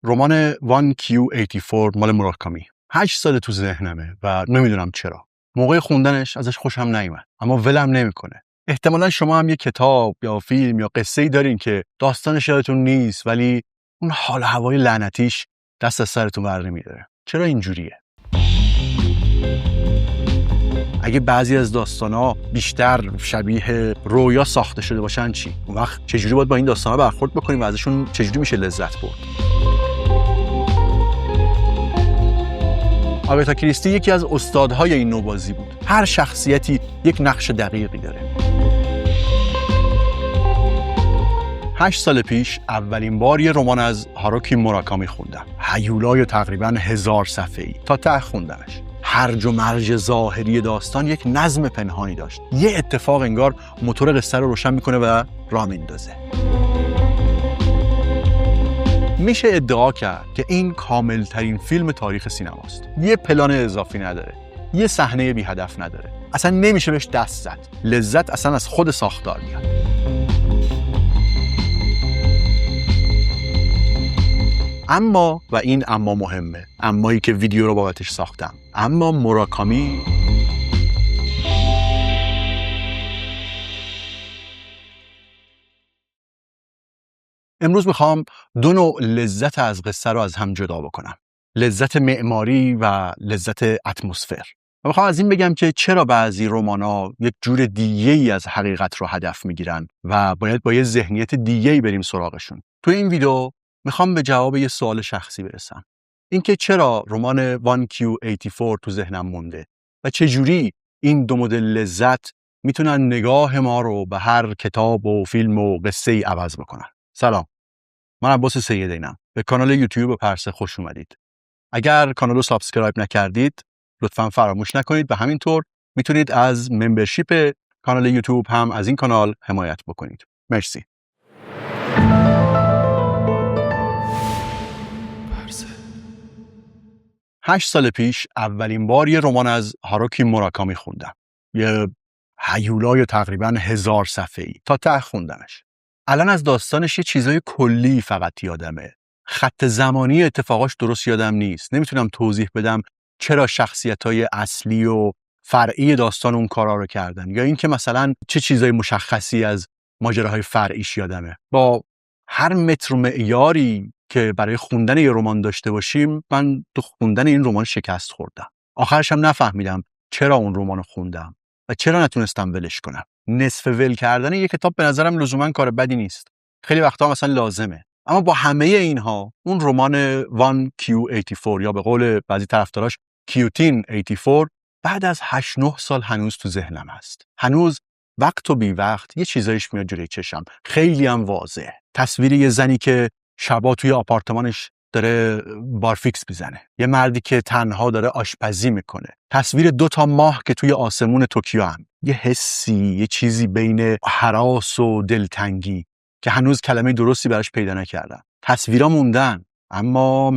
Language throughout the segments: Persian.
رمان 1Q84 مال موراکامی 8 سال تو ذهنمه و نمیدونم چرا. موقع خوندنش ازش خوشم نیومد، اما ولم نمیکنه. احتمالاً شما هم یه کتاب یا فیلم یا قصه‌ای دارین که داستانش یادتون نیست، ولی اون حال و هوای لعنتیش دست از سرتون بر نمیداره. چرا اینجوریه؟ اگه بعضی از داستانا بیشتر شبیه رویا ساخته شده باشن چی؟ اون وقت چجوری باید با این داستانا برخورد بکنیم و ازشون چجوری میشه لذت برد؟ آگاتا کریستی یکی از استادهای این نوع بازی بود. هر شخصیتی یک نقش دقیقی داره. 8 سال پیش اولین بار یه رمان از هاروکی موراکامی خوندم. هیولای تقریباً 1000 صفحه‌ای. تا ته خوندمش. هرج و مرج ظاهری داستان یک نظم پنهانی داشت. یه اتفاق انگار موتور قصه رو روشن میکنه و راه میندازه. میشه ادعا کرد که این کاملترین فیلم تاریخ سینماست. یه پلان اضافی نداره. یه صحنه بی هدف نداره. اصلا نمیشه بهش دست زد. لذت اصلا از خود ساختار میاد. اما و این اما مهمه، امایی که ویدیو رو بابتش ساختم، اما موراکامی امروز میخوام دو نوع لذت از قصه رو از هم جدا بکنم. لذت معماری و لذت اتمسفر. و میخوام از این بگم که چرا بعضی رمان‌ها یک جور دیگه‌ای از حقیقت رو هدف میگیرن و باید با یه ذهنیت دیگه‌ای بریم سراغشون. تو این ویدیو میخوام به جواب یه سوال شخصی برسم. اینکه چرا رمان 1Q84 تو ذهنم مونده و چجوری این دو مدل لذت میتونن نگاه ما رو به هر کتاب و فیلم و قصه‌ای عوض بکنن. سلام. من عباس سیدینم. به کانال یوتیوب پرسه خوش اومدید. اگر کانال رو سابسکرایب نکردید لطفاً فراموش نکنید و همینطور میتونید از ممبرشیپ کانال یوتیوب هم از این کانال حمایت بکنید. مرسی. 8 سال پیش اولین بار یه رمان از هاروکی موراکامی خوندم. یه هیولای تقریباً 1000 صفحه‌ای. تا ته خوندمش. الان از داستانش یه چیزای کلی فقط یادمه. خط زمانی اتفاقاش درست یادم نیست. نمیتونم توضیح بدم چرا شخصیت‌های اصلی و فرعی داستان اون کارا رو کردن یا اینکه مثلا چه چیزای مشخصی از ماجراهای فرعیش یادمه. با هر متر و معیاری که برای خوندن یه رمان داشته باشیم، من تو خوندن این رمان شکست خوردم. آخرش هم نفهمیدم چرا اون رمانو خوندم و چرا نتونستم ولش کنم. نصف ول کردن یه کتاب به نظرم لزوما کار بدی نیست. خیلی وقتا مثلا لازمه. اما با همه اینها اون رمان 1Q84 یا به قول بعضی طرفداراش Q84 بعد از 8-9 سال هنوز تو ذهنم هست. هنوز وقت و بی وقت یه چیزایش میاد جلوی چشم. خیلی هم واضحه. تصویر یه زنی که شبا توی آپارتمانش داره بارفیکس میزنه. یه مردی که تنها داره آشپزی میکنه. تصویر 2 ماه که توی آسمون توکیو هم. یه حسی، یه چیزی بین هراس و دلتنگی که هنوز کلمه درستی براش پیدا نکردم. تصویرا موندن، اما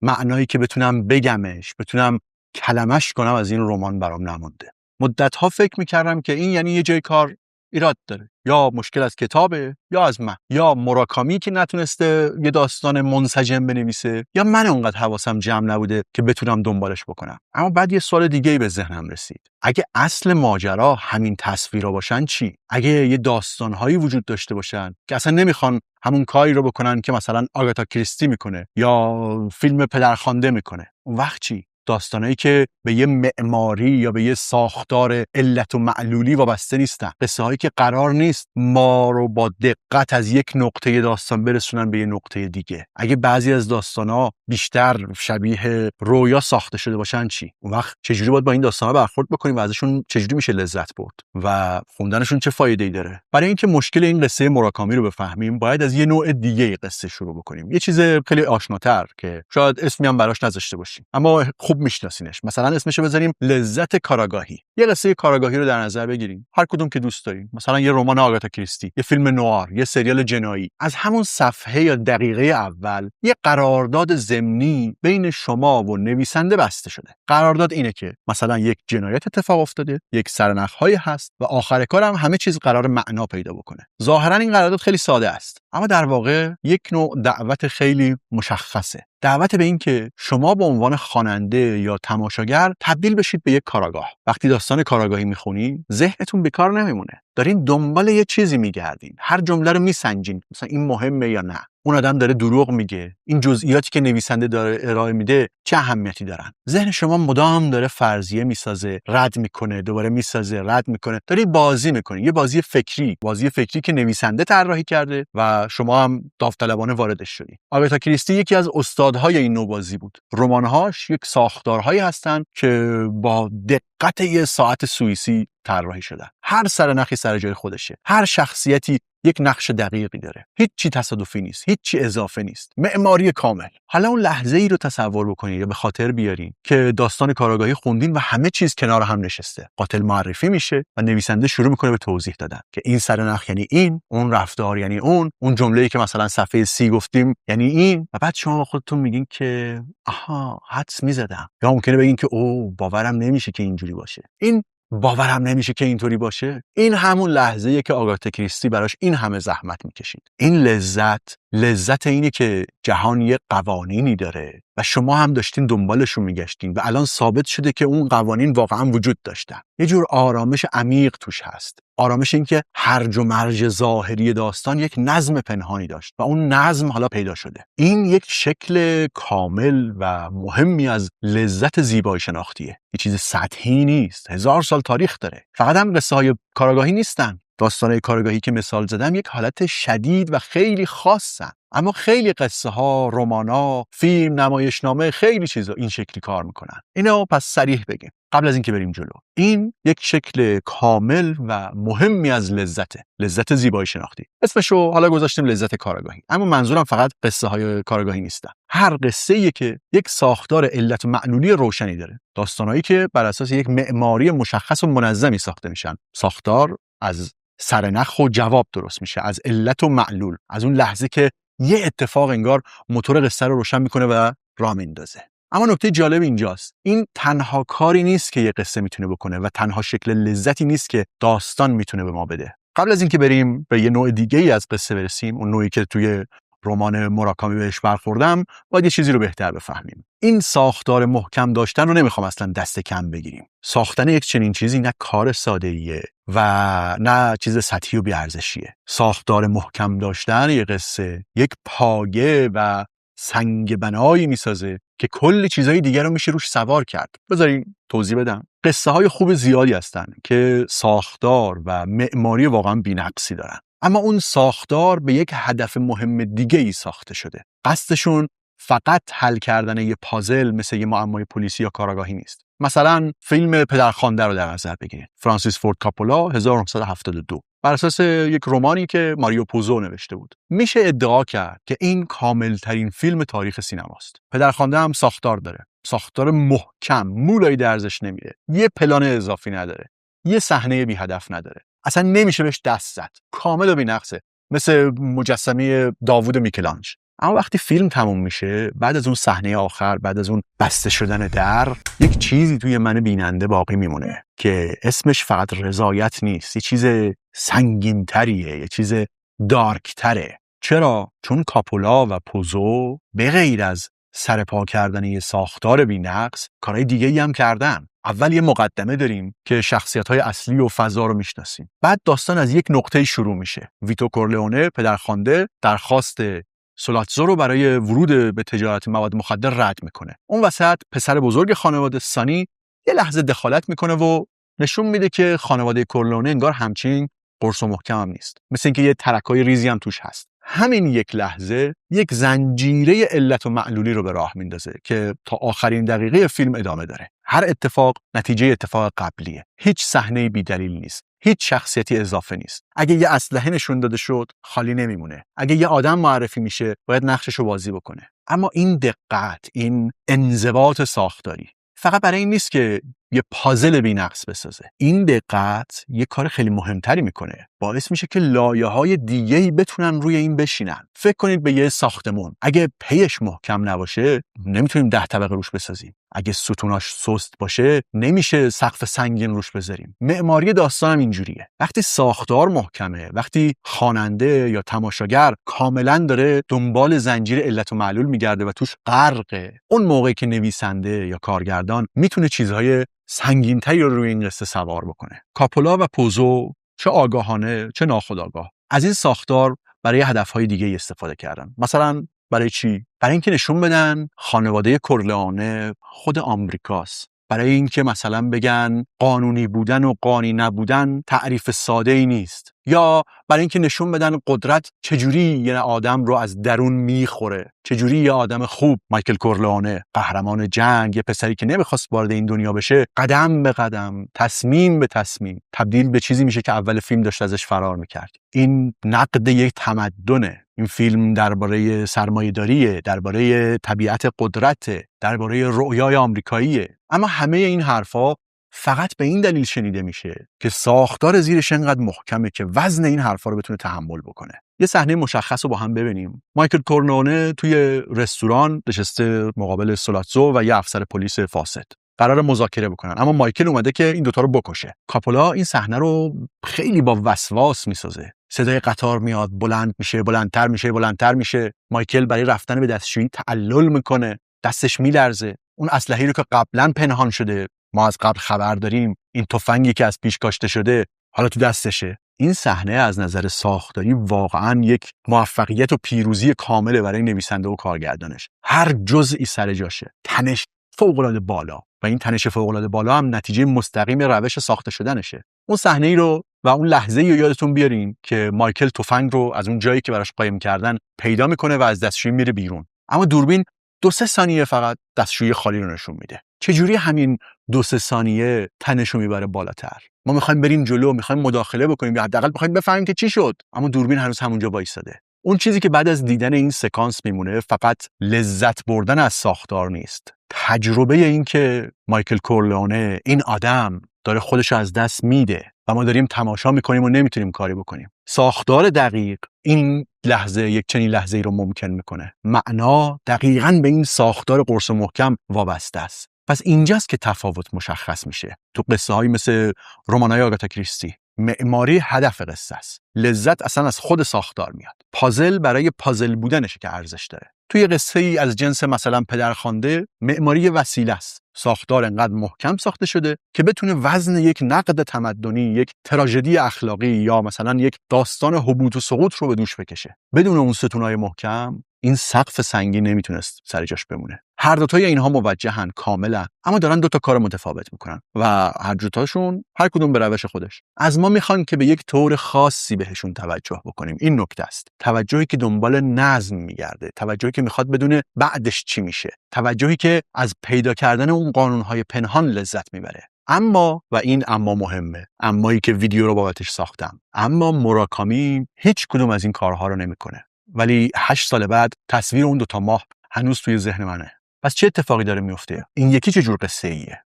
معنایی که بتونم بگمش، بتونم کلمش کنم از این رمان برام نمونده. مدت‌ها فکر میکردم که این یعنی یه جای کار ایراد داره، یا مشکل از کتابه یا از من، یا موراکامی که نتونسته یه داستان منسجم بنویسه، یا من اونقدر حواسم جمع نبوده که بتونم دنبالش بکنم. اما بعد یه سوال دیگه‌ای به ذهنم رسید. اگه اصل ماجرا همین تصویرا باشن چی؟ اگه یه داستان‌هایی وجود داشته باشن که اصلا نمیخوان همون کاری رو بکنن که مثلا آگاتا کریستی میکنه یا فیلم پدرخوانده میکنه، اون وقت چی؟ داستانایی که به یه معماری یا به یه ساختار علت و معلولی وابسته نیستن. قصه هایی که قرار نیست ما رو با دقت از یک نقطه داستان برسونن به یه نقطه دیگه. اگه بعضی از داستانا بیشتر شبیه رویا ساخته شده باشن چی؟ اون وقت چجوری باید با این داستانا برخورد بکنیم و ازشون چجوری میشه لذت برد و خوندنشون چه فایده‌ای داره؟ برای اینکه مشکل این قصه موراکامی رو بفهمیم، باید از یه نوع دیگه قصه شروع بکنیم. یه چیز خیلی آشناتر که شاید اسمی هم براش نذاشته باشیم، اما خوب خوب میشناسینش. مثلا اسمشو بذاریم لذت کاراگاهی. یه قصه کاراگاهی رو در نظر بگیریم، هر کدوم که دوست داریم، مثلا یه رمان آگاتا کریستی، یه فیلم نوار، یه سریال جنایی. از همون صفحه یا دقیقه اول یه قرارداد ضمنی بین شما و نویسنده بسته شده. قرارداد اینه که مثلا یک جنایت اتفاق افتاده، یک سرنخ‌هایی هست و آخر کار هم همه چیز قرار معنا پیدا بکنه. ظاهرا این قرارداد خیلی ساده است، اما در واقع یک نوع دعوت خیلی مشخصه. دعوت به این که شما به عنوان خواننده یا تماشاگر تبدیل بشید به یک کاراگاه. وقتی داستان کاراگاهی میخونین، ذهنتون بیکار نمیمونه. دارین دنبال یه چیزی میگردین، هر جمله رو میسنجین، مثلا این مهمه یا نه، اون آدم داره دروغ میگه، این جزئیاتی که نویسنده داره ارائه میده چه اهمیتی دارن. ذهن شما مدام داره فرضیه میسازه، رد میکنه، دوباره میسازه، رد میکنه. داری بازی میکنی، یه بازی فکری که نویسنده طراحی کرده و شما هم داوطلبانه واردش شدی. آگاتا کریستی یکی از استادهای این نوع بازی بود. رمان‌هاش یک ساختارهایی هستن که با دقت یه ساعت سوئیسی طراحی شدن. هر سرنخی سر جای خودشه، هر شخصیتی یک نقش دقیقی داره، هیچ چی تصادفی نیست، هیچ چی اضافه نیست، معماری کامل. حالا اون لحظه ای رو تصور بکنید یا به خاطر بیارین که داستان کاراگاهی خوندین و همه چیز کنار هم نشسته. قاتل معرفی میشه و نویسنده شروع میکنه به توضیح دادن که این سرنخ یعنی این، اون رفتار یعنی اون جمله‌ای که مثلا صفحه 30 گفتیم یعنی این، و بعد شما خودتون میگین که آها حدس میزدم، یا ممکنه بگین که او باورم نمیشه که اینجوری باشه، این باورم نمیشه که اینطوری باشه. این همون لحظه‌ایه که آگاتا کریستی براش این همه زحمت میکشید. این لذت اینه که جهان یه قوانینی داره و شما هم داشتین دنبالشون میگشتین و الان ثابت شده که اون قوانین واقعا وجود داشتن. یه جور آرامش عمیق توش هست. آرامش این که هرج و مرج ظاهری داستان یک نظم پنهانی داشت و اون نظم حالا پیدا شده. این یک شکل کامل و مهمی از لذت زیبایی شناختیه. یه چیز سطحی نیست. 1000 سال تاریخ داره. فقط هم قصه های کاراگاهی نیستن. داستانهای کاراگاهی که مثال زدم یک حالت شدید و خیلی خاصن. اما خیلی قصه ها، رمان ها، فیلم، نمایشنامه، خیلی چیزا این شکلی کار میکنن. اینو پس صریح بگیم قبل از اینکه بریم جلو. این یک شکل کامل و مهمی از لذت زیبایی شناختی. اسمشو حالا گذاشتیم لذت کاراگاهی، اما منظورم فقط قصه های کاراگاهی نیستن. هر قصه‌ای که یک ساختار علت و معلولی روشنی داره. داستانایی که بر اساس یک معماری مشخص و منظمی ساخته میشن. ساختار از سرنخ و جواب درست میشه، از علت و معلول، از اون لحظه که یه اتفاق انگار موتور قصه رو روشن میکنه و راه میندازه. اما نکته جالب اینجاست، این تنها کاری نیست که یه قصه میتونه بکنه و تنها شکل لذتی نیست که داستان میتونه به ما بده. قبل از اینکه بریم به یه نوع دیگه ای از قصه برسیم، اون نوعی که توی رمان موراکامی بهش برخوردم، باید یه چیزی رو بهتر بفهمیم. این ساختار محکم داشتن رو نمیخوام اصلا دست کم بگیریم. ساختن یک چنین چیزی نه کار ساده‌ایه و نه چیز سطحی و بی‌ارزشیه. ساختار محکم داشتن یک قصه یک پایه و سنگ بنایی میسازه که کلی چیزهای دیگر رو میشه روش سوار کرد. بذارین توضیح بدم. قصه های خوب زیادی هستن که ساختار و معماری واقعا بی‌نقصی دارن، اما اون ساختار به یک هدف مهم دیگه ای ساخته شده. قصدشون فقط حل کردن یه پازل مثل یه معمای پلیسی یا کاراگاهی نیست. مثلا فیلم پدرخوانده رو در نظر بگیرید. فرانسیس فورد کاپولا 1972 بر اساس یک رمانی که ماریو پوزو نوشته بود. میشه ادعا کرد که این کاملترین فیلم تاریخ سینماست. پدرخوانده هم ساختار داره. ساختار محکم، مولایی درزش نمیره. یه پلان اضافی نداره. یه صحنه بی هدف نداره. اصلا نمیشه بهش دست زد. کامل و بی‌نقصه. مثل مجسمه داوود میکلانج. اما وقتی فیلم تموم میشه، بعد از اون صحنه آخر، بعد از اون بسته شدن در، یک چیزی توی من بیننده باقی میمونه که اسمش فقط رضایت نیست، یه چیز سنگین‌تریه، یه چیز دارک‌تره. چرا؟ چون کاپولا و پوزو به غیر از سرپا کردن یه ساختار بی‌نقص، کارهای دیگه‌ای هم کردن. اول یه مقدمه داریم که شخصیت‌های اصلی و فضا رو میشناسیم. بعد داستان از یک نقطه شروع میشه. ویتو کورلئونه پدرخوانده درخواست سولاتزو رو برای ورود به تجارت مواد مخدر رد میکنه. اون وسط پسر بزرگ خانواده سانی یه لحظه دخالت میکنه و نشون میده که خانواده کورلئونه انگار همچین قرص و محکم هم نیست. مثل اینکه یه ترکای ریزی هم توش هست. همین یک لحظه یک زنجیره علت و معلولی رو به راه میندازه که تا آخرین دقیقه فیلم ادامه داره. هر اتفاق نتیجه اتفاق قبلیه. هیچ صحنه بی دلیل نیست. هیچ شخصیتی اضافه نیست. اگه یه اسلحه نشون داده شد، خالی نمیمونه. اگه یه آدم معرفی میشه، باید نقششو بازی بکنه. اما این دقت، این انضباط ساختاری، فقط برای این نیست که یه پازل بی‌نقص بسازه. این دقت یه کار خیلی مهمتری میکنه. باعث میشه که لایه‌های دیگه‌ای بتونن روی این بشینن. فکر کنید به یه ساختمون. اگه پیش محکم نباشه، نمیتونیم 10 طبقه روش بسازیم. اگه ستوناش سست باشه، نمیشه سقف سنگین روش بذاریم. معماری داستان هم اینجوریه. وقتی ساختار محکمه، وقتی خواننده یا تماشاگر کاملا داره دنبال زنجیر علت و معلول میگرده و توش غرقه، اون موقعی که نویسنده یا کارگردان میتونه چیزهای سنگین‌تری رو روی این قصه سوار بکنه. کاپولا و پوزو چه آگاهانه چه ناخودآگاه از این ساختار برای هدفهای دیگه استفاده کردن. مثلا برای چی؟ برای اینکه نشون بدن خانواده کورلئونه خود آمریکاست. برای اینکه مثلا بگن قانونی بودن و قانونی نبودن تعریف ساده‌ای نیست. یا برای اینکه نشون بدن قدرت چجوری یه آدم رو از درون میخوره. چجوری یه آدم خوب، مایکل کورلئونه، قهرمان جنگ، یه پسری که نمیخواست وارد این دنیا بشه، قدم به قدم، تصمیم به تصمیم تبدیل به چیزی میشه که اول فیلم داشت ازش فرار میکرد. این نقد یک تمدنه. این فیلم درباره سرمایه‌داریه، درباره طبیعت قدرت، درباره رؤیای آمریکاییه. اما همه این حرفا فقط به این دلیل شنیده میشه که ساختار زیرش انقدر محکمه که وزن این حرفا رو بتونه تحمل بکنه. یه صحنه مشخص رو با هم ببینیم. مایکل کورلئونه توی رستوران نشسته مقابل سولاتزو و یه افسر پلیس فاسد. قرار مذاکره بکنن، اما مایکل اومده که این دوتا رو بکشه. کاپولا این صحنه رو خیلی با وسواس میسازه. صدای قطار میاد، بلند میشه، بلندتر میشه، بلندتر میشه. مایکل برای رفتن به دستشویی تعلل میکنه، دستش میلرزه. اون اسلحه‌ای رو که قبلا پنهان شده، ما از قبل خبر داریم، این تفنگی که از پیش کاشته شده حالا تو دستشه. این صحنه از نظر ساختاری واقعا یک موفقیت و پیروزی کامله برای نویسنده و کارگردانش. هر جزئی سر جاشه. تنش فوق‌العاده بالا و این تنش فوق‌العاده بالا هم نتیجه مستقیم روش ساخته شدنشه. اون صحنه‌ای رو و اون لحظه‌ای رو یادتون بیارین که مایکل تفنگ رو از اون جایی که براش قایم کردن پیدا میکنه و از دستشویی میره بیرون. اما دوربین 2-3 ثانیه فقط دستشویی خالی رو نشون میده. چجوری همین 2-3 ثانیه تنش رو میبره بالاتر؟ ما میخوایم بریم جلو، میخوایم مداخله بکنیم یا حداقل میخوایم بفهمیم که چی شد، اما دوربین هنوز همونجا وایساده. اون چیزی که بعد از دیدن این سکانس میمونه فقط لذت بردن از ساختار نیست، تجربه این که مایکل کورلئونه، این آدم داره خودش از دست میده و ما داریم تماشا میکنیم و نمیتونیم کاری بکنیم. ساختار دقیق این لحظه، یک چنین لحظه‌ای رو ممکن میکنه. معنا دقیقاً به این ساختار قرص محکم وابسته است. پس اینجاست که تفاوت مشخص میشه. تو قصه هایی مثل رمان‌های آگاتا کریستی معماری هدف قصه است. لذت اصلا از خود ساختار میاد. پازل برای پازل بودنشه که ارزش داره. توی قصه ای از جنس مثلا پدرخوانده، معماری وسیله است. ساختار انقدر محکم ساخته شده که بتونه وزن یک نقد تمدنی، یک تراژدی اخلاقی یا مثلا یک داستان هبوط و سقوط رو به دوش بکشه. بدون اون ستونای محکم این سقف سنگین نمیتونست سر جاش بمونه. هر دوتای اینها موجهن کاملا، اما دارن دوتا کار متفاوت میکنن و هر دوتاشون هر کدوم به روش خودش. از ما میخوان که به یک طور خاصی بهشون توجه بکنیم. این نکته است. توجهی که دنبال نظم میگرده، توجهی که میخواد بدونه بعدش چی میشه، توجهی که از پیدا کردن اون قانونهای پنهان لذت میبره. اما و این اما مهمه، امایی که ویدیو رو بابتش ساختم، اما موراکامی هیچ کدوم از این کارها رو نمیکنه. ولی 8 سال بعد تصویر اون دوتا ماه هنوز توی ذهن منه. پس چه اتفاقی داره میفته؟ این یکی چه جور قصه ایه؟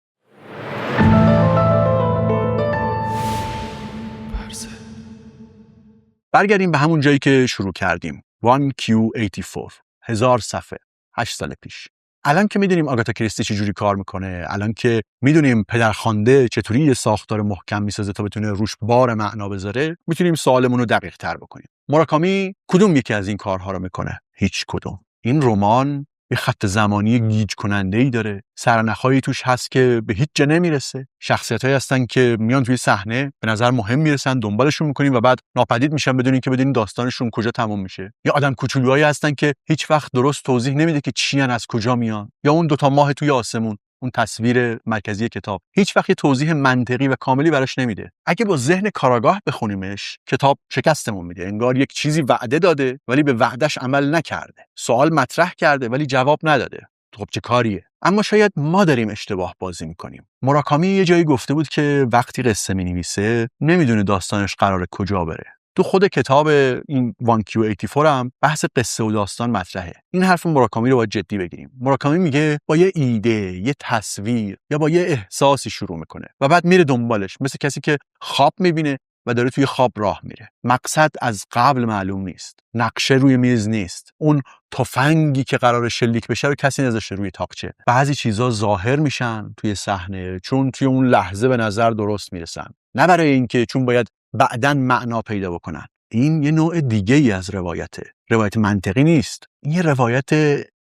برگردیم به همون جایی که شروع کردیم. 1Q84 1000 صفحه 8 سال پیش. الان که میدونیم آگاتا کریستی چجوری کار میکنه، الان که میدونیم پدرخوانده چطوری یه ساختار محکم میسازه تا بتونه روش بار معنا بذاره، میتونیم سوالمون رو دقیق تر بکنیم. موراکامی کدوم یکی از این کارها رو میکنه؟ هیچ کدوم. این رمان یه خط زمانی گیج کننده‌ای داره. سرنخایی توش هست که به هیچ جا نمیرسه. شخصیتایی هستن که میان توی صحنه به نظر مهم میرسن، دنبالشون میکنیم و بعد ناپدید میشن بدون اینکه بدونین داستانشون کجا تموم میشه. یا آدم کوچولوهایی هستن که هیچ وقت درست توضیح نمیده که چیان، از کجا میان. یا اون دوتا ماه توی آسمون، اون تصویر مرکزی کتاب، هیچ وقت یه توضیح منطقی و کاملی براش نمیده. اگه با ذهن کاراگاه بخونیمش، کتاب شکستمون میده. انگار یک چیزی وعده داده ولی به وعدش عمل نکرده. سوال مطرح کرده ولی جواب نداده. خب چه کاریه؟ اما شاید ما داریم اشتباه بازی میکنیم. موراکامی یه جایی گفته بود که وقتی قصه مینویسه نمیدونه داستانش قراره کجا بره. تو خود کتاب این 1Q84 هم بحث قصه و داستان مطرحه. این حرف موراکامی رو باید جدی بگیریم. موراکامی میگه با یه ایده، یه تصویر یا با یه احساسی شروع میکنه و بعد میره دنبالش، مثل کسی که خواب میبینه و داره توی خواب راه میره. مقصد از قبل معلوم نیست، نقشه روی میز نیست، اون تفنگی که قرار شلیک بشه رو کسی نذاشته روی تاقچه. بعضی چیزا ظاهر میشن توی صحنه چون توی اون لحظه به نظر درست میرسن، نه برای اینکه چون باید بعداً معنا پیدا بکنن. این یه نوع دیگه ای از روایته. روایت منطقی نیست، این یه روایت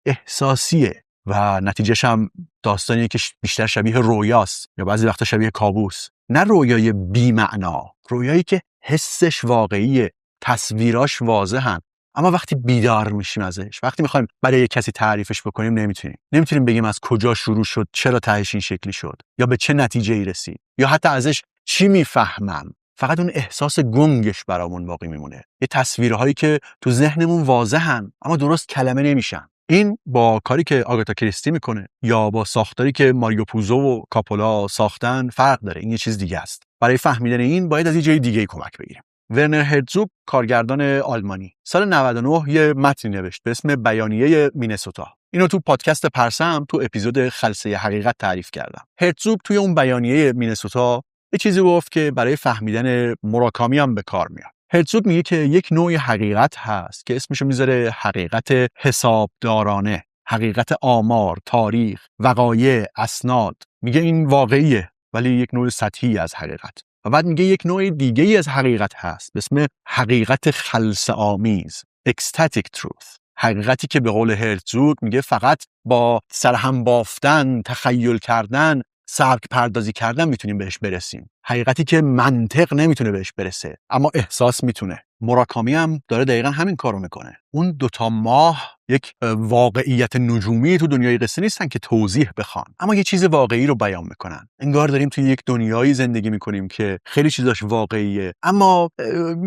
احساسیه و نتیجهش هم داستانیه که بیشتر شبیه رویاست یا بعضی وقتا شبیه کابوس. نه رویای بی معنا، رویایی که حسش واقعیه، تصویراش واضحن، اما وقتی بیدار میشیم ازش، وقتی میخوایم برای کسی تعریفش بکنیم، نمیتونیم بگیم از کجا شروع شد، چرا تهش این شکلی شد، یا به چه نتیجه‌ای رسید، یا حتی ازش چی میفهمم. فقط اون احساس گنگش برامون باقی میمونه. یه تصویرهایی که تو ذهنمون واضحن اما درست کلمه نمیشن. این با کاری که آگاتا کریستی میکنه یا با ساختاری که ماریو پوزو و کاپولا ساختن فرق داره. این یه چیز دیگه است. برای فهمیدن این باید از یه جای دیگه کمک بگیریم. ورنر هرتزوگ، کارگردان آلمانی، سال 99 یه متنی نوشت به اسم بیانیه مینسوتا. اینو تو پادکست پرسم تو اپیزود خلسه حقیقت تعریف کردم. هرتزوگ توی اون بیانیه مینسوتا یه چیزی گفت که برای فهمیدن موراکامی هم به کار میاد. هرتزوگ میگه که یک نوع حقیقت هست که اسمشو میذاره حقیقت حسابدارانه، حقیقت آمار، تاریخ، وقایع، اسناد. میگه این واقعیه ولی یک نوع سطحی از حقیقت. و بعد میگه یک نوع دیگه ای از حقیقت هست به اسم حقیقت خلسه آمیز، ecstatic truth. حقیقتی که به قول هرتزوگ میگه فقط با سرهم بافتن، تخیل کردن، سبک پردازی کردن میتونیم بهش برسیم. حقیقتی که منطق نمیتونه بهش برسه اما احساس میتونه. موراکامی هم داره دقیقا همین کارو میکنه. اون دوتا ماه یک واقعیت نجومی تو دنیای قصه نیستن که توضیح بخوان، اما یه چیز واقعی رو بیان میکنن. انگار داریم توی یک دنیایی زندگی میکنیم که خیلی چیزاش واقعیه اما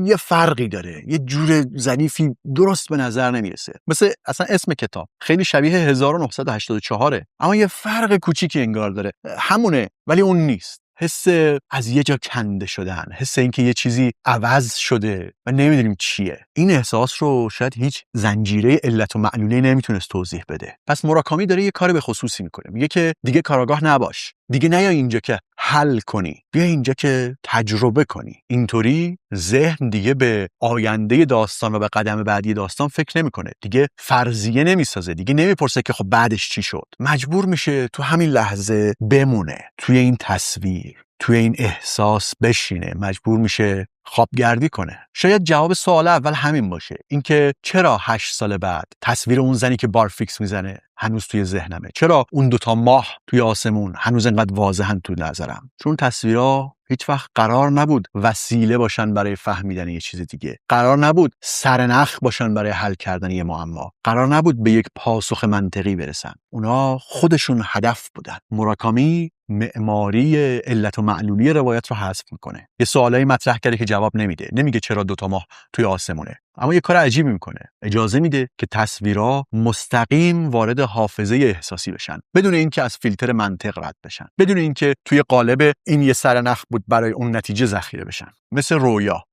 یه فرقی داره، یه جور ظریفی درست به نظر نمیرسه. مثل اصلا اسم کتاب خیلی شبیه 1984 اما یه فرق کوچیکی انگار داره، همونه ولی اون نیست. حس از یه جا کنده شدن، حس اینکه یه چیزی عوض شده و نمیدونیم چیه. این احساس رو شاید هیچ زنجیره علت و معلولی نمیتونست توضیح بده. پس موراکامی داره یه کار به خصوصی میکنه. میگه که دیگه کاراگاه نباش، دیگه نیا اینجا که حل کنی، بیا اینجا که تجربه کنی. اینطوری ذهن دیگه به آینده داستان و به قدم بعدی داستان فکر نمیکنه، دیگه فرضیه نمیسازه، دیگه نمیپرسه که خب بعدش چی شد. مجبور میشه تو همین لحظه بمونه، توی این تصویر، توی این احساس بشینه، مجبور میشه خوابگردی کنه. شاید جواب سوال اول همین باشه، اینکه چرا 8 سال بعد تصویر اون زنی که بارفیکس میزنه هنوز توی ذهنمه، چرا اون دوتا ماه توی آسمون هنوز انقدر واضحن تو نظرم. چون تصویرها هیچ وقت قرار نبود وسیله باشن برای فهمیدن یه چیز دیگه، قرار نبود سرنخ باشن برای حل کردن یه معما، قرار نبود به یک پاسخ منطقی برسن. اونا خودشون هدف بودن. موراکامی معماری علت و معلولی روایت رو حذف میکنه. یه سوالایی مطرح کرده که جواب نمیده. نمیگه چرا دوتا ماه توی آسمونه، اما یه کار عجیبی میکنه. اجازه میده که تصویرها مستقیم وارد حافظه احساسی بشن بدون اینکه از فیلتر منطق رد بشن، بدون اینکه توی قالب این یه سرنخ بود برای اون نتیجه ذخیره بشن. مثل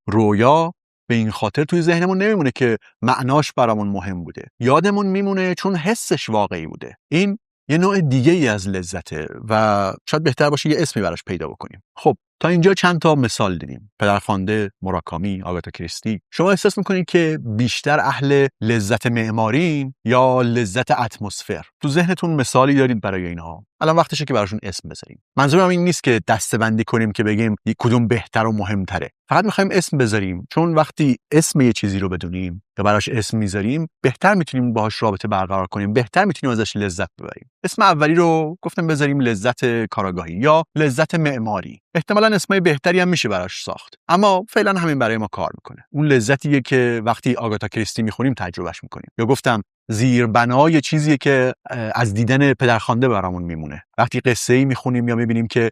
رویا به این خاطر توی ذهنمون نمیمونه که معناش برامون مهم بوده، یادمون میمونه چون حسش واقعی بوده. این یه نوع دیگه ای از لذته و شاید بهتر باشه یه اسمی براش پیدا بکنیم. خب تا اینجا چند تا مثال دیدیم. پدرخوانده، موراکامی، آگاتا کریستی. شما احساس میکنید که بیشتر اهل لذت معمارین یا لذت اتمسفر؟ تو ذهنتون مثالی دارید برای اینها؟ الان وقتشه که براشون اسم بذاریم. منظورم این نیست که دسته‌بندی کنیم که بگیم یک کدوم بهتر و مهمتره. فقط میخوایم اسم بذاریم، چون وقتی اسم یه چیزی رو بدونیم یا براش اسم میذاریم بهتر میتونیم باهاش رابطه برقرار کنیم، بهتر میتونیم ازش لذت ببریم. اسم اولی رو گفتم بذاریم لذت کاراگاهی یا لذت معماری. احتمالاً اسمای بهتری هم میشه براش ساخت، اما فعلا همین برای ما کار میکنه. اون لذتیه که وقتی آگاتا کریستی میخونیم تجربهش میکنیم. یا گفتم زیربنای چیزیه که از دیدن پدرخوانده برامون میمونه. وقتی قصه‌ای میخونیم یا میبینیم که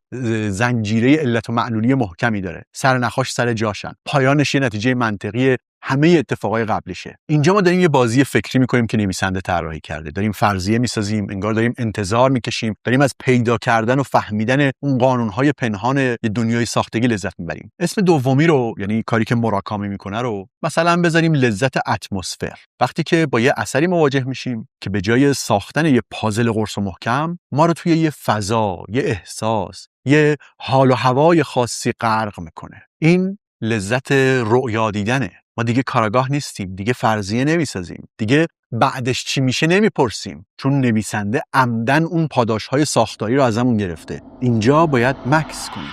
زنجیره علت و معلولی محکمی داره، سرنخاش سر جاشن، پایانش یه نتیجه منطقی همه اتفاقای قبلشه. اینجا ما داریم یه بازی فکری میکنیم که نویسنده طراحی کرده، داریم فرضیه میسازیم، انگار داریم انتظار میکشیم، داریم از پیدا کردن و فهمیدن اون قانونهای پنهان یه دنیای ساختگی لذت میبریم. اسم دومی رو، یعنی کاری که موراکامی میکنه رو مثلا بذاریم لذت اتمسفر. وقتی که با یه اثری مواجه میشیم که به جای ساختن یه پازل قرص و محکم ما رو توی یه فضا، یه احساس، یه حال و هوای خاصی غرق میکنه. این لذت رؤیا دیدنه. ما دیگه کاراگاه نیستیم، دیگه فرضیه نمیسازیم، دیگه بعدش چی میشه نمیپرسیم، چون نویسنده عمدن اون پاداشهای ساختاری رو ازمون گرفته. اینجا باید مکس کنیم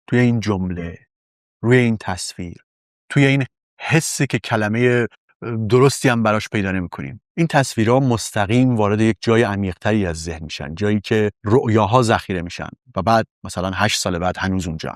توی این جمله، روی این تصویر، توی این حسی که کلمه درستی هم براش پیدا نمی‌کنیم. این تصویرها مستقیم وارد یک جای عمیق‌تری از ذهن میشن، جایی که رؤیاها ذخیره میشن و بعد مثلا 8 سال بعد هنوز اونجا.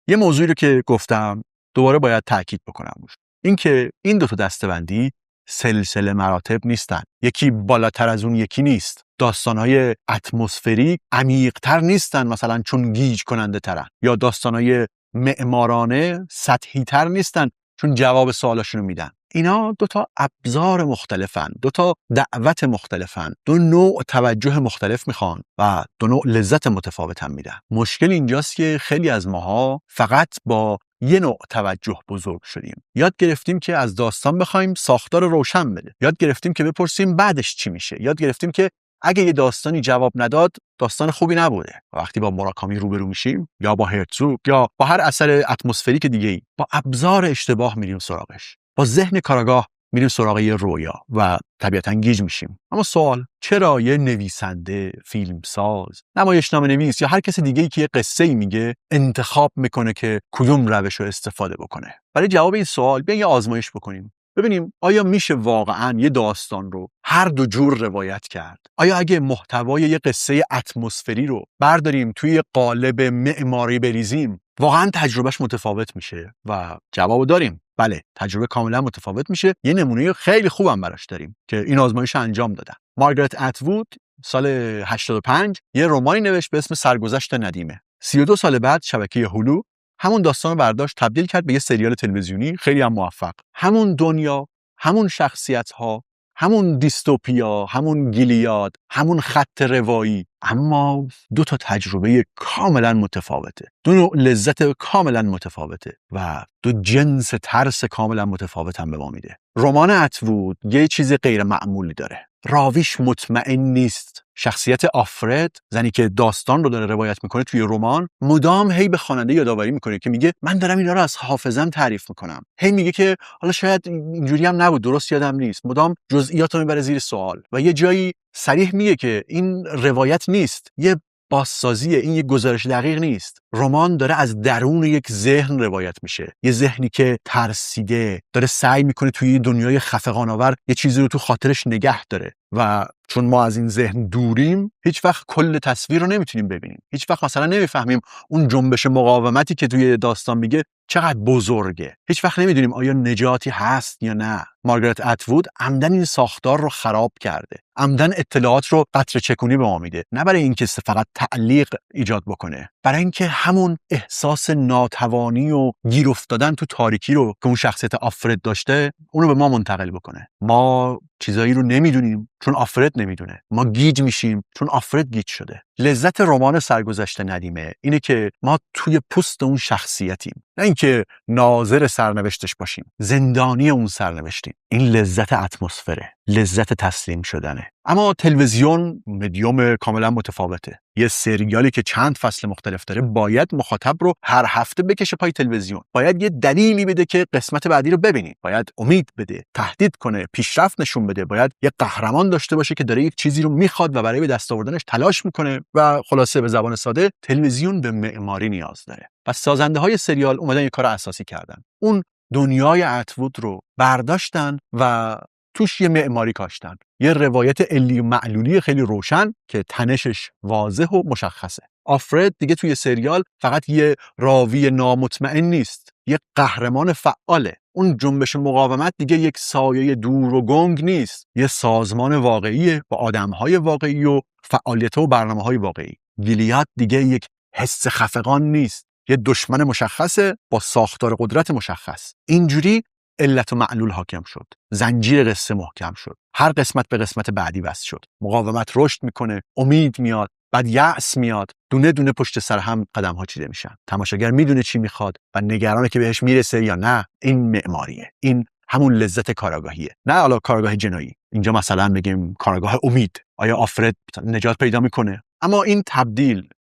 یه موضوعی رو که گفتم دوباره باید تاکید بکنم روش. این که این دو تا دسته‌بندی سلسله مراتب نیستن. یکی بالاتر از اون یکی نیست. داستان‌های اتمسفری عمیق‌تر نیستن مثلا چون گیج کننده ترن، یا داستان‌های معمارانه سطحی‌تر نیستن چون جواب سوالاشون رو میدن. اینا دو تا ابزار مختلفن، دو تا دعوت مختلفن، دو نوع توجه مختلف میخوان و دو نوع لذت متفاوت هم میدن. مشکل اینجاست که خیلی از ماها فقط با یه نوع توجه بزرگ شدیم. یاد گرفتیم که از داستان بخوایم ساختار روشن بده. یاد گرفتیم که بپرسیم بعدش چی میشه. یاد گرفتیم که اگه یه داستانی جواب نداد داستان خوبی نبوده. وقتی با موراکامی روبرو میشیم یا با هرتزوگ یا با هر اثر اتمسفریک دیگه‌ای، با ابزار اشتباه میریم سراغش. با ذهن کاراگاه میریم سراغ یه رویا و طبیعتاً گیج میشیم. اما سوال، چرا یه نویسنده، فیلمساز، نمایشنامه نویس یا هر کسی دیگه‌ای که یه قصه‌ای میگه انتخاب میکنه که کدوم روش رو استفاده بکنه؟ برای جواب این سوال بیاین یه آزمایش بکنیم. ببینیم آیا میشه واقعاً یه داستان رو هر دو جور روایت کرد؟ آیا اگه محتوای یه قصه اتمسفری رو برداریم توی قالب معماری بریزیم واقعاً تجربهش متفاوت میشه؟ و جواب داریم. بله، تجربه کاملا متفاوت میشه. یه نمونه خیلی خوبم براش داریم که این آزمایش انجام دادن. مارگارت اتوود سال 85 یه رمانی نوشت به اسم سرگذشت ندیمه. 32 سال بعد شبکه هولو همون داستان رو برداشت تبدیل کرد به یه سریال تلویزیونی خیلی هم موفق. همون دنیا، همون شخصیت‌ها، همون دیستوپیا، همون گیلیاد، همون خط روایی، اما دو تا تجربه کاملا متفاوته، دو نوع لذت کاملا متفاوته و دو جنس ترس کاملا متفاوت هم به ما میده. رمان اتوود یه چیز غیر معمولی داره. راویش مطمئن نیست. شخصیت آفرد، زنی که داستان رو داره روایت میکنه توی رمان، مدام هی به خواننده یادآوری میکنه که میگه من دارم اینا رو از حافظم تعریف میکنم. هی میگه که حالا شاید اینجوری هم نبود، درست یادم نیست. مدام جزئیات رو میبره زیر سوال و یه جایی صریح میگه که این روایت نیست، یه بازسازیه، این یه گزارش دقیق نیست. رمان داره از درون یک ذهن روایت میشه، یه ذهنی که ترسیده داره سعی میکنه توی دنیای خفقان‌آور یه چیزی رو تو خاطرش نگه داره و چون ما از این ذهن دوریم هیچ وقت کل تصویر رو نمیتونیم ببینیم. هیچ وقت مثلا نمیفهمیم اون جنبش مقاومتی که توی داستان میگه چقدر بزرگه. هیچ وقت نمیدونیم آیا نجاتی هست یا نه. مارگارت اتوود عمدن این ساختار رو خراب کرده، عمدن اطلاعات رو قطره چکونی به ما میده، نه برای اینکه فقط تعلیق ایجاد بکنه، برای اینکه همون احساس ناتوانی و گیر افتادن تو تاریکی رو که اون شخصیت آفرد داشته اونو به ما منتقل بکنه. ما چیزایی رو نمیدونیم چون آفرد نمیدونه. ما گیج میشیم چون آفرد گیج شده. لذت رمان سرگذشت ندیمه اینه که ما توی پوست اون شخصیتیم، نه اینکه ناظر سرنوشتش باشیم، زندانی اون سرنوشتیم. این لذت اتمسفره، لذت تسلیم شدنه. اما تلویزیون مدیوم کاملا متفاوته. یه سریالی که چند فصل مختلف داره باید مخاطب رو هر هفته بکشه پای تلویزیون، باید یه دلیلی بده که قسمت بعدی رو ببینید، باید امید بده، تهدید کنه، پیشرفت نشون بده، باید یه قهرمان داشته باشه که داره یک چیزی رو میخواد و برای به دست آوردنش تلاش میکنه. و خلاصه به زبان ساده تلویزیون به معماری نیاز داره. پس سازنده‌های سریال اومدن یه کار اساسی کردن. اون دنیای اتوود رو برداشتن و توش یه معماری کاشتن، یه روایت علی و معلولی خیلی روشن که تنشش واضح و مشخصه. آفرد دیگه توی سریال فقط یه راوی نامطمئن نیست، یه قهرمان فعاله. اون جنبش مقاومت دیگه یک سایه دور و گنگ نیست، یه سازمان واقعیه با آدم‌های واقعی و فعالیت و برنامه‌های واقعی. گیلیاد دیگه یک حس خفقان نیست، یه دشمن مشخصه با ساختار قدرت مشخص. اینجوری علت و معلول حاکم شد، زنجیر قصه محکم شد، هر قسمت به قسمت بعدی وصل شد، مقاومت رشد میکنه، امید میاد، بعد یأس میاد، دونه دونه پشت سر هم قدم ها چیده میشن. تماشاگر میدونه چی میخواد و نگرانه که بهش میرسه یا نه. این معماریه، این همون لذت کاراگاهیه، نه حالا کارگاه جنایی. اینجا مثلا بگیم کارگاه امید، آیا آفرد نجات پیدا میکنه؟ اما این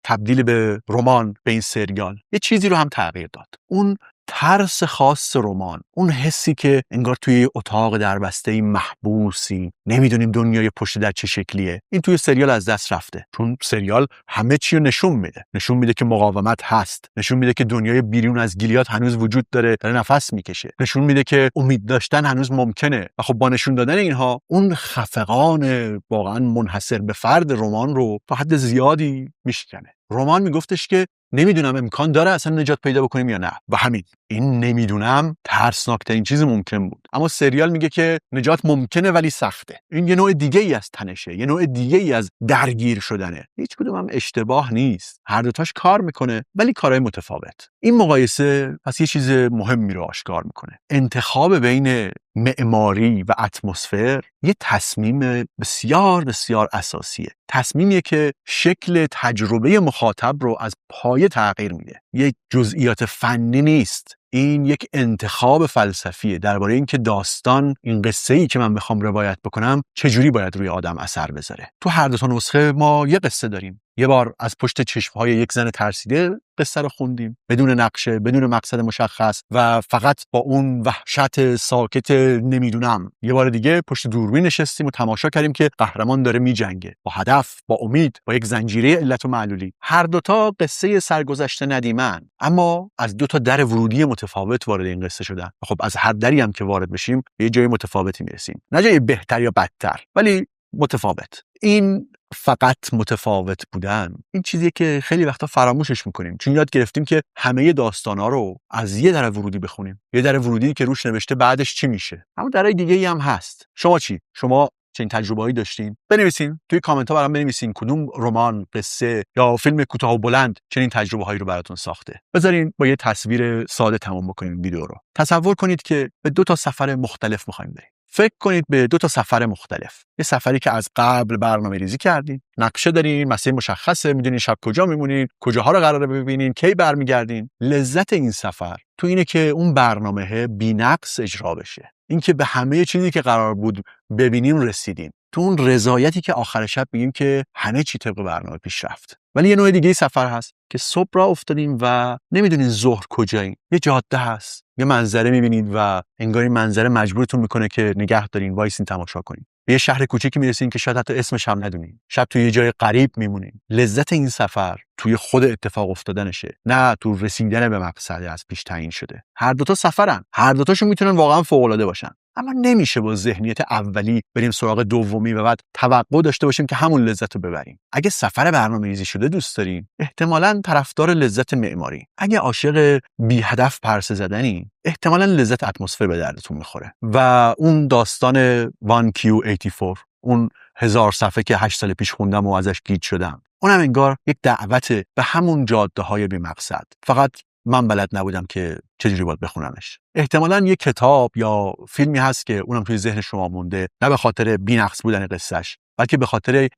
تبدیل به رمان، به این سریال یه چیزی رو هم تغییر داد. اون ترس خاص رمان، اون حسی که انگار توی اتاق دربسته‌ای محبوسی، نمیدونیم دنیای پشت در چه شکلیه، این توی سریال از دست رفته. چون سریال همه چی رو نشون میده که مقاومت هست، نشون میده که دنیای بیرون از گیلیاد هنوز وجود داره نفس میکشه، نشون میده که امید داشتن هنوز ممکنه. و خب با نشون دادن اینها، اون خفقان واقعا منحصر به فرد رمان رو تا حد زیادی میشکنه. رمان میگفتش که نمیدونم امکان داره اصلا نجات پیدا بکنیم یا نه، و همین این نمیدونم ترسناکترین چیز ممکن بود. اما سریال میگه که نجات ممکنه ولی سخته. این یه نوع دیگه ای از تنشه، یه نوع دیگه ای از درگیر شدنه. هیچ کدوم هم اشتباه نیست، هر دوتاش کار میکنه ولی کارهای متفاوت. این مقایسه پس یه چیز مهمی رو آشکار میکنه. انتخاب بین معماری و اتمسفر یه تصمیم بسیار بسیار اساسیه. تصمیمیه که شکل تجربه مخاطب رو از پایه تغییر میده. یک جزئیات فنی نیست، این یک انتخاب فلسفیه درباره اینکه داستان، این قصه‌ای که من بخوام روایت بکنم چجوری باید روی آدم اثر بذاره. تو هر دو تا نسخه ما یه قصه داریم. یه بار از پشت چشم‌های یک زن ترسیده قصه رو خوندیم، بدون نقشه، بدون مقصد مشخص و فقط با اون وحشت ساکت نمیدونم. یه بار دیگه پشت دوربین نشستیم و تماشا کردیم که قهرمان داره میجنگه با هدف، با امید، با یک زنجیره علت و معلولی. هر دوتا قصه سرگذشت ندیمن، اما از دو تا در ورودی متفاوت وارد این قصه شدن. خب از هر دری هم که وارد بشیم به یه جای متفاوتی میرسیم، نه جای بهتر یا بدتر، ولی متفاوت. این فقط متفاوت بودن این چیزیه که خیلی وقتا فراموشش میکنیم، چون یاد گرفتیم که همه داستانا رو از یه در ورودی بخونیم، یه در ورودی که روش نوشته بعدش چی میشه. اما درای دیگه‌ای هم هست. شما چی؟ شما چنین تجربه‌ای داشتین؟ بنویسین توی کامنت ها برام بنویسین کدوم رمان، قصه یا فیلم کوتاه و بلند چنین تجربه‌هایی رو براتون ساخته. بذارین با یه تصویر ساده تمام بکنیم ویدیو رو. تصور کنید که به 2 تا سفر مختلف می‌خوایم بریم. فکر کنید به 2 تا سفر مختلف. یه سفری که از قبل برنامه‌ریزی کردین، نقشه دارین، مسیر مشخصه، میدونین شب کجا میمونین، کجاها رو قراره ببینین، کی برمیگردین. لذت این سفر تو اینه که اون برنامه بی‌نقص اجرا بشه. اینکه به همه چیزی که قرار بود ببینیم رسیدیم. تو اون رضایتی که آخر شب بگیم که همه چی طبق برنامه پیش رفت. ولی یه نوع دیگه سفر هست که صبح راه افتادیم و نمیدونین ظهر کجایین. یه جاده هست، یه منظره میبینید و انگار این منظره مجبورتون میکنه که نگه دارین، وایسین تماشا کنین. به یه شهر کوچیکی میرسین که شاید حتی اسمش هم ندونین. شب توی یه جای غریب میمونین. لذت این سفر توی خود اتفاق افتادنشه، نه تو رسیدن به مقصد از پیش تعیین شده. هر دوتا سفرن، هر دوتاشون میتونن واقعا فوق العاده باشن. اما نمیشه با ذهنیت اولی بریم سراغ دومی و بعد توقع داشته باشیم که همون لذت رو ببریم. اگه سفر برنامه‌ریزی شده دوست دارین، احتمالاً طرفدار لذت معماری. اگه عاشق بی هدف پرسه زدنی، احتمالاً لذت اتمسفر به دردتون میخوره. و اون داستان 1Q84، اون 1000 صفحه که 8 سال پیش خوندم و ازش گیج شدم، اونم انگار یک دعوت به همون جاده‌های بی مقصد. فقط من بلد نبودم که چجوری باید بخونمش. احتمالاً یه کتاب یا فیلمی هست که اونم توی ذهن شما مونده، نه به خاطر بی‌نقص بودن قصهش، بلکه به خاطر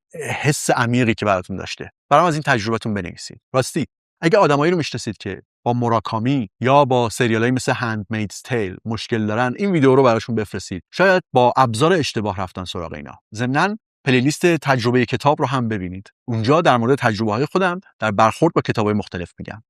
حس عمیقی که براتون داشته. برام از این تجربتون بنویسید. راستی اگه آدمایی رو میشناسید که با موراکامی یا با سریالایی مثل هندمیدز تیل مشکل دارن، این ویدیو رو براشون بفرستید. شاید با ابزار اشتباه رفتن سراغ اینا. ضمناً پلیلیست تجربه کتاب رو هم ببینید. اونجا در مورد تجربه‌های خودم در برخورد با کتاب‌های مختلف میگم.